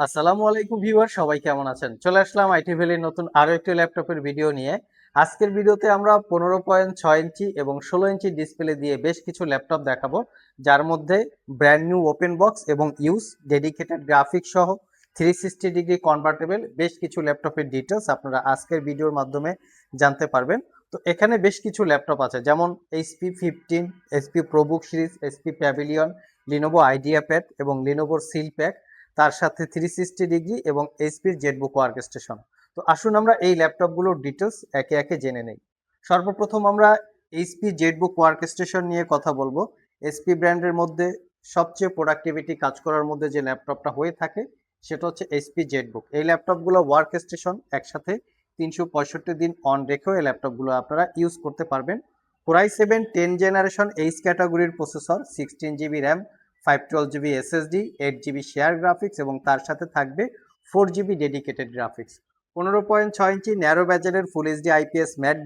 আসসালামু আলাইকুম ভিউয়ার, সবাই কেমন আছেন? চলে আসলাম আইটি ভ্যালির নতুন আরো একটি ল্যাপটপের ভিডিও নিয়ে। আজকের ভিডিওতে আমরা 15.6 ইঞ্চি এবং 16 ইঞ্চি ডিসপ্লে দিয়ে বেশ কিছু ল্যাপটপ দেখাবো, যার মধ্যে ব্র্যান্ড নিউ ওপেন বক্স এবং ইউজ ডেডিকেটেড গ্রাফিক্স সহ 360 ডিগ্রি কনভার্টেবল বেশ কিছু ল্যাপটপের ডিটেলস আপনারা আজকের ভিডিওর মাধ্যমে জানতে পারবেন। তো এখানে বেশ কিছু ল্যাপটপ আছে, যেমন HP15, HP ProBook series, HP pavilion, Lenovo আইডিয়াপ্যাড এবং লিনোভোর সিলপ্যাক, তার সাথে 360 ডিগ্রি এবং এইচপির জেটবুক ওয়ার্ক স্টেশন। তো আসুন আমরা এই ল্যাপটপগুলোর ডিটেলস একে একে জেনে নেই। সর্বপ্রথম আমরা এইচপি জেটবুক ওয়ার্ক স্টেশন নিয়ে কথা বলবো। এইচপি ব্র্যান্ডের মধ্যে সবচেয়ে প্রোডাক্টিভিটি কাজ করার মধ্যে যে ল্যাপটপটা হয়ে থাকে সেটা হচ্ছে এইচপি জেটবুক। এই ল্যাপটপগুলো ওয়ার্ক স্টেশন একসাথে 365 দিন অন রেখেও এই ল্যাপটপগুলো আপনারা ইউজ করতে পারবেন। কোরাই 7 10 জেনারেশন এইচ ক্যাটাগরির processor, 16 GB RAM, 512 GB SSD, 8 GB share graphics এবং তার সাথে থাকবে 4 GB dedicated graphics. 15.6 inch narrow ব্যাজেলের ফুল এইচডি আইপিএস ম্যাট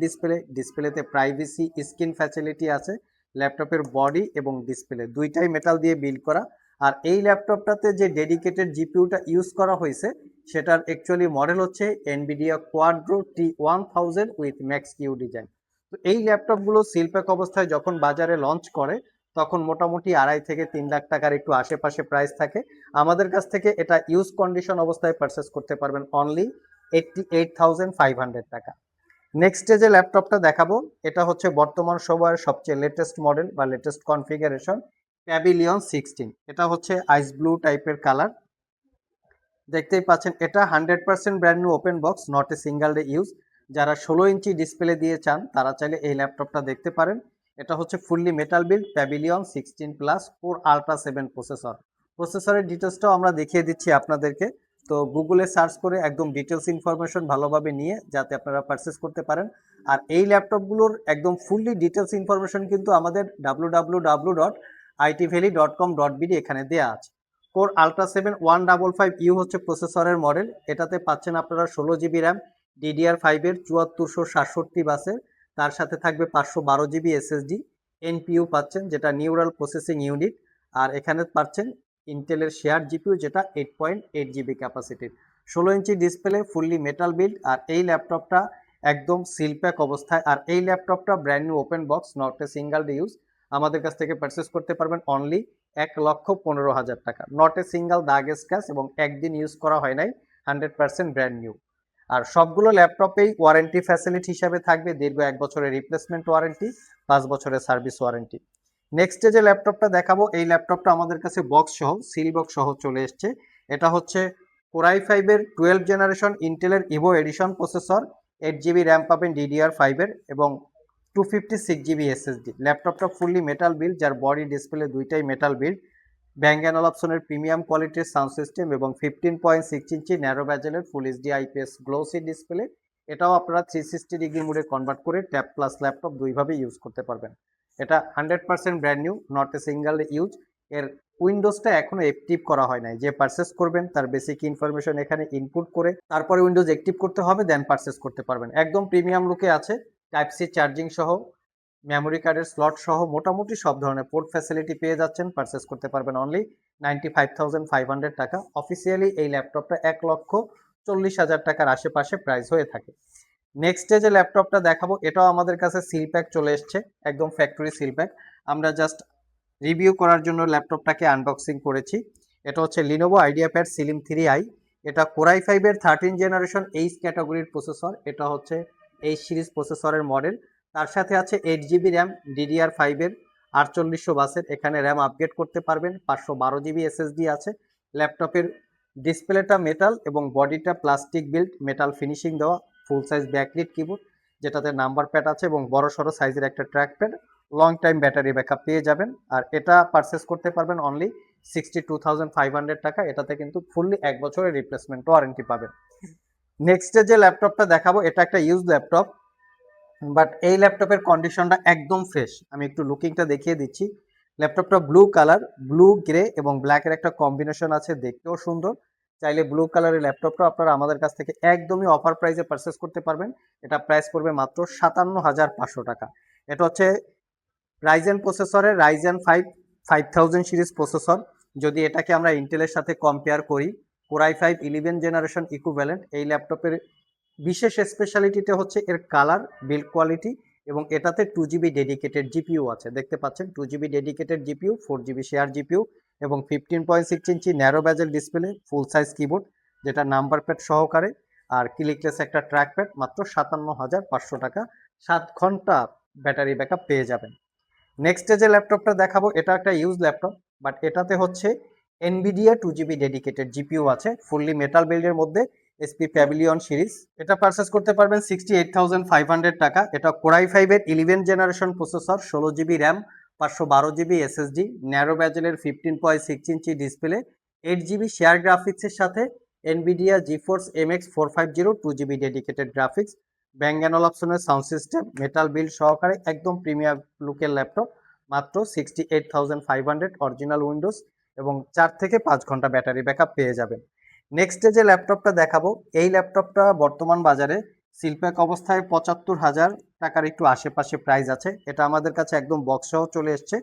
ডিসপ্লেতে প্রাইভেসি স্ক্রিন ফ্যাসিলিটি আছে। ল্যাপটপের বডি এবং ডিসপ্লে দুইটাই মেটাল দিয়ে বিল্ড করা। আর এই ল্যাপটপটাতে যে ডেডিকেটেড জিপিইউটা ইউজ করা হয়েছে সেটার অ্যাকচুয়ালি মডেল হচ্ছে Nvidia Quadro T1000 with Max Q design. তো এই ল্যাপটপগুলো সিলপ্যাক অবস্থায় যখন বাজারে লঞ্চ করে তখন মোটামুটি 2.5 থেকে 3 লাখ টাকার একটু আশেপাশে প্রাইস থাকে। আমাদের কাছ থেকে এটা ইউজ কন্ডিশন অবস্থায় পারচেস করতে পারবেন অনলি 88,500 টাকা। নেক্সট যে ল্যাপটপটা দেখাবো এটা হচ্ছে বর্তমান সময়ের সবচেয়ে লেটেস্ট মডেল বা লেটেস্ট কনফিগারেশন, প্যাভিলিয়ন 16। এটা হচ্ছে আইস ব্লু টাইপের কালার, দেখতেই পাচ্ছেন। এটা 100% brand new open box, not a single day use. যারা 16 ইঞ্চি ডিসপ্লে দিয়ে চান তারা চাইলে এই ল্যাপটপটা দেখতে পারেন। এটা হচ্ছে fully metal build pavilion 16 plus 4 ultra 7 processor. প্রসেসরের ডিটেলসটাও আমরা দেখিয়ে দিচ্ছি আপনাদেরকে। তো গুগলে সার্চ করে একদম ডিটেলস ইনফরমেশন ভালোভাবে নিয়ে যাতে আপনারা পারচেস করতে পারেন। আর এই ল্যাপটপগুলোর একদম ফুললি ডিটেলস ইনফরমেশন কিন্তু আমাদের www.itvalley.com.bd এখানে দেওয়া আছে। কোর আলট্রা 7 155U হচ্ছে প্রসেসরের মডেল। এটাতে পাচ্ছেন আপনারা 16 জিবি র্যাম, DDR5 এর 7467 বাসের, তার সাথে থাকবে 512 জিবি এসএসডি, এনপিইউ পাচ্ছেন যেটা নিউরাল প্রসেসিং ইউনিট, আর এখানে পাচ্ছেন ইন্টেলের শেয়ার জিপিইউ যেটা 8.8 GB ক্যাপাসিটির। 16 inch display, fully metal build, আর এই ল্যাপটপটা একদম সিলপ্যাক অবস্থায়। আর এই ল্যাপটপটা brand new open box, not a single day use. আমাদের কাছ থেকে পারচেস করতে পারবেন অনলি 1,15,000 টাকা, নট এ সিঙ্গেল দাগ স্ক্র্যাচ এবং একদিন ইউজ করা হয় নাই, 100% ব্র্যান্ড নিউ। আর সবগুলো ল্যাপটপেই ওয়ারেন্টি ফ্যাসিলিটি হিসাবে থাকবে দীর্ঘ 1 বছরের রিপ্লেসমেন্ট ওয়ারেন্টি, 5 বছরের সার্ভিস ওয়ারেন্টি। নেক্সট যে ল্যাপটপটা দেখাবো এই ল্যাপটপটা আমাদের কাছে বক্স সহ, সিল বক্স সহ চলে এসছে। এটা হচ্ছে কোরাই 5 এর 12 জেনারেশন ইন্টেলের Evo edition processor, 8 GB RAM পাবেন DDR5 এর এবং 256 জিবি এসএসডি। ল্যাপটপটা ফুললি মেটাল বিল্ড, যার বডি ডিসপ্লে দুইটাই মেটাল বিল্ড। ব্যাং অ্যান্ড অলাপসনের প্রিমিয়াম কোয়ালিটির সাউন্ড সিস্টেম এবং 15.6 ইঞ্চি ন্যারো ব্যাজেলের full HD IPS glossy display. এটাও আপনারা 360 ডিগ্রি মোডে কনভার্ট করে ট্যাব প্লাস ল্যাপটপ দুইভাবে ইউজ করতে পারবেন। এটা 100% brand new, not a single use. এর উইন্ডোজটা এখনো অ্যাক্টিভ করা হয় নাই। যে পারচেস করবেন তার বেসিক ইনফরমেশন এখানে ইনপুট করে তারপরে উইন্ডোজ অ্যাক্টিভ করতে হবে, দেন পারচেস করতে পারবেন। একদম প্রিমিয়াম লুকে আছে, টাইপ সি চার্জিং সহ, মেমোরি কার্ডের স্লট সহ মোটামুটি সব ধরনের পোর্ট ফ্যাসিলিটি পেয়ে যাচ্ছেন। পারচেস করতে পারবেন অনলি 95,500 টাকা। অফিসিয়ালি এই ল্যাপটপটা 1,40,000 টাকার আশেপাশে প্রাইস হয়ে থাকে। নেক্সট যে ল্যাপটপটা দেখাবো এটাও আমাদের কাছে সিলপ্যাক চলে এসছে, একদম ফ্যাক্টরি সিলপ্যাক। আমরা জাস্ট রিভিউ করার জন্য ল্যাপটপটাকে আনবক্সিং করেছি। এটা হচ্ছে লিনোভো আইডিয়াপ্যাড সিলিম 3i। এটা কোরাই 5 এর 13 জেনারেশন এইচ ক্যাটাগরির প্রসেসর। এটা হচ্ছে এইচ সিরিজ প্রসেসরের মডেল। তার সাথে আছে 8 জিবি র্যাম, DDR5 এর 4800 বাসের। এখানে র্যাম আপগ্রেড করতে পারবেন, 512 জিবি এসএসডি আছে। ল্যাপটপের ডিসপ্লেটা মেটাল এবং বডিটা প্লাস্টিক বিল্ড, মেটাল ফিনিশিং দেওয়া, ফুল সাইজ ব্যাকলিট কিবোর্ড যেটাতে নাম্বার প্যাড আছে এবং বড় সড়ো সাইজের একটা track pad. Long time battery backup পেয়ে যাবেন। আর এটা পারচেস করতে পারবেন অনলি 62,500 টাকা। এটাতে কিন্তু ফুললি 1 বছরের রিপ্লেসমেন্ট ওয়ারেন্টি পাবেন। নেক্সট যে ল্যাপটপটা দেখাবো এটা একটা ইউজ ল্যাপটপ, বাট এই ল্যাপটপের কন্ডিশনটা একদম ফ্রেশ। আমি একটু লুকিংটা দেখিয়ে দিচ্ছি। ল্যাপটপটা ব্লু কালার, ব্লু গ্রে এবং ব্ল্যাকের একটা কম্বিনেশন আছে, দেখতেও সুন্দর। চাইলে ব্লু কালারের ল্যাপটপটা আপনারা আমাদের কাছ থেকে একদমই অফার প্রাইসে পারচেস করতে পারবেন। এটা প্রাইস পড়বে মাত্র 57,500 টাকা। এটা হচ্ছে রাইজেন প্রসেসরের রাইজেন 5 5000 সিরিজ প্রসেসর। যদি এটাকে আমরা ইন্টেলের সাথে কম্পেয়ার করি Core i5 11 জেনারেশন ইকুইভ্যালেন্ট। এই ল্যাপটপের বিশেষ স্পেশালিটিটা হচ্ছে এর কালার, বিল্ড কোয়ালিটি এবং এটাতে 2GB ডেডিকেটেড জিপিইউ আছে। দেখতে পাচ্ছেন 2GB dedicated GPU, 4GB share GPU এবং 15.6 inch narrow bezel display, full size keyboard যেটা নাম্বার প্যাড সহকারে, আর ক্লিকলেস একটা ট্র্যাক প্যাড, মাত্র 57,500 টাকা, 7 ঘন্টা ব্যাটারি ব্যাকআপ পেয়ে যাবেন। নেক্সট যে ল্যাপটপটা দেখাবো এটা একটা ইউজ ল্যাপটপ, বাট এটাতে হচ্ছে এনভিডিয়া 2GB ডেডিকেটেড জিপিইউ আছে, ফুললি মেটাল বিল্ডের মধ্যে, এসপি প্যাভিলিয়ন সিরিজ। এটা পারচেস করতে পারবেন 68,500 টাকা। এটা Core i5 এর 11 generation processor, 16GB RAM, 512GB SSD, narrow ব্যাজেলের 15.6 ইঞ্চি ডিসপ্লে, 8GB শেয়ার গ্রাফিক্সের সাথে Nvidia GeForce MX 450 2GB dedicated graphics, Bang and অপশনের সাউন্ড সিস্টেম, মেটাল বিল্ড সহকারে একদম প্রিমিয়াম লুকের ল্যাপটপ, মাত্র 68,500, অরিজিনাল উইন্ডোজ এবং 4 থেকে 5 ঘন্টা ব্যাটারি ব্যাকআপ পেয়ে যাবেন। নেক্সট যে ল্যাপটপটা দেখাবো, এই ল্যাপটপটা বর্তমান বাজারে সিলপ্যাক অবস্থায় 75,000 টাকার একটু আশেপাশে প্রাইস আছে। এটা আমাদের কাছে একদম বক্স সহ চলে এসছে,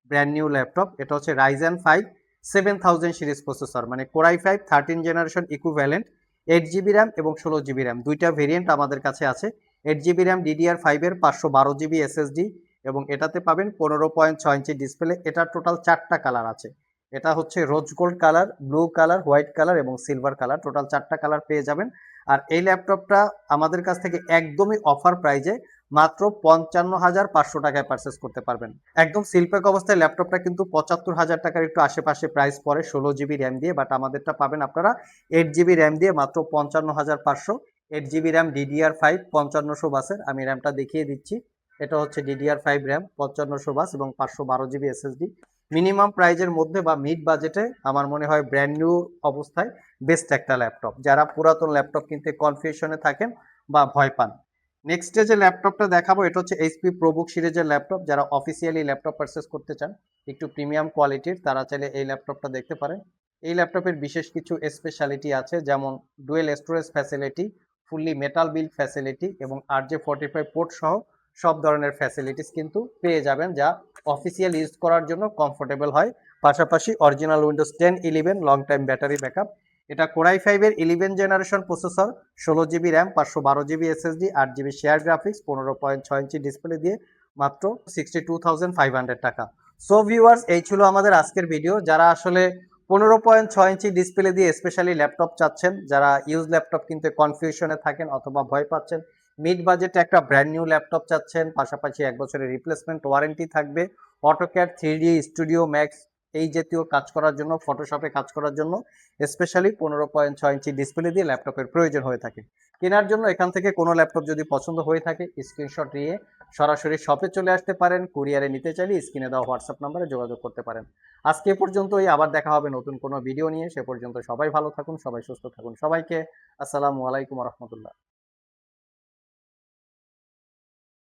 ব্র্যান্ড নিউ ল্যাপটপ। এটা হচ্ছে Ryzen 5 7000 সিরিজ প্রসেসর, মানে Core i5 13 generation equivalent, 8GB RAM এবং 16GB র্যাম, দুইটা ভেরিয়েন্ট আমাদের কাছে আছে। 8GB র্যাম DDR5 এর, 512GB এসএসডি এবং এটাতে পাবেন 15.6 ইঞ্চি ডিসপ্লে। এটার টোটাল 4টা কালার আছে। এটা হচ্ছে rose gold colour, blue colour, white colour এবং সিলভার কালার, টোটাল 4টা কালার পেয়ে যাবেন। আর এই ল্যাপটপটা আমাদের কাছ থেকে একদমই অফার প্রাইজে মাত্র 55,500 টাকায় পারচেস করতে পারবেন। একদম সিলপ্যাক অবস্থায় ল্যাপটপটা কিন্তু 75,000 টাকার একটু আশেপাশে প্রাইস পড়ে 16GB র্যাম দিয়ে, বাট আমাদেরটা পাবেন আপনারা 8GB র্যাম দিয়ে মাত্র 55,500। 8GB র্যাম DDR5 5500 বাসের, আমি র্যামটা দেখিয়ে দিচ্ছি। এটা হচ্ছে DDR5 র্যাম 5500 বাস এবং 512GB এসএসডি। মিনিমাম প্রাইজের মধ্যে বা মিড বাজেটে আমার মনে হয় ব্র্যান্ড নিউ অবস্থায় বেস্ট একটা ল্যাপটপ, যারা পুরাতন ল্যাপটপ কিনতে কনফিউশনে থাকেন বা ভয় পান। নেক্সট যে ল্যাপটপটা দেখাবো এটা হচ্ছে এইচপি প্রোবুক সিরিজের ল্যাপটপ। যারা অফিসিয়ালি ল্যাপটপ পারচেস করতে চান একটু প্রিমিয়াম কোয়ালিটির, তারা চাইলে এই ল্যাপটপটা দেখতে পারেন। এই ল্যাপটপের বিশেষ কিছু স্পেশালিটি আছে, যেমন dual storage facility, fully metal build facility এবং RJ45 পোর্ট সহ সব ধরনের ফ্যাসিলিটিস কিন্তু পেয়ে যাবেন, যা অফিসিয়াল ইউজ করার জন্য কমফোর্টেবল হয়। পাশাপাশি original Windows 10 11 long time battery backup. এটা Core i5 এর 11 generation processor, 16GB RAM, 512GB SSD, 8GB share graphics, 15.6 inch display দিয়ে মাত্র 62,500 টাকা। সো ভিউয়ার্স, এই ছিল আমাদের আজকের ভিডিও। যারা আসলে 15.6 ইঞ্চি ডিসপ্লে দিয়ে স্পেশালি ল্যাপটপ চাচ্ছেন, যারা ইউজ ল্যাপটপ কিনতে কনফিউশনে থাকেন অথবা ভয় পাচ্ছেন, মিড বাজেটে একটা ব্র্যান্ড নিউ ল্যাপটপ চাচ্ছেন, পাশাপাশি 1 বছরের রিপ্লেসমেন্ট ওয়ারেন্টি থাকবে, অটোক্যাড, 3D স্টুডিও ম্যাক্স এই জাতীয় কাজ করার জন্য, ফটোশপে কাজ করার জন্য স্পেশালি 15.6 ইঞ্চি ডিসপ্লে দিয়ে ল্যাপটপের প্রয়োজন হয়ে থাকে। কেনার জন্য এখান থেকে কোনো ল্যাপটপ যদি পছন্দ হয়ে থাকে স্ক্রিনশট নিয়ে সরাসরি শপে চলে আসতে পারেন, কুরিয়ারে নিতে চাইলে স্ক্রিনে দেওয়া হোয়াটসঅ্যাপ নাম্বারে যোগাযোগ করতে পারেন। আজকে এ পর্যন্তই, আবার দেখা হবে নতুন কোনো ভিডিও নিয়ে। সে পর্যন্ত সবাই ভালো থাকুন, সবাই সুস্থ থাকুন। সবাইকে আসসালামু আলাইকুম রহমতুল্লাহ।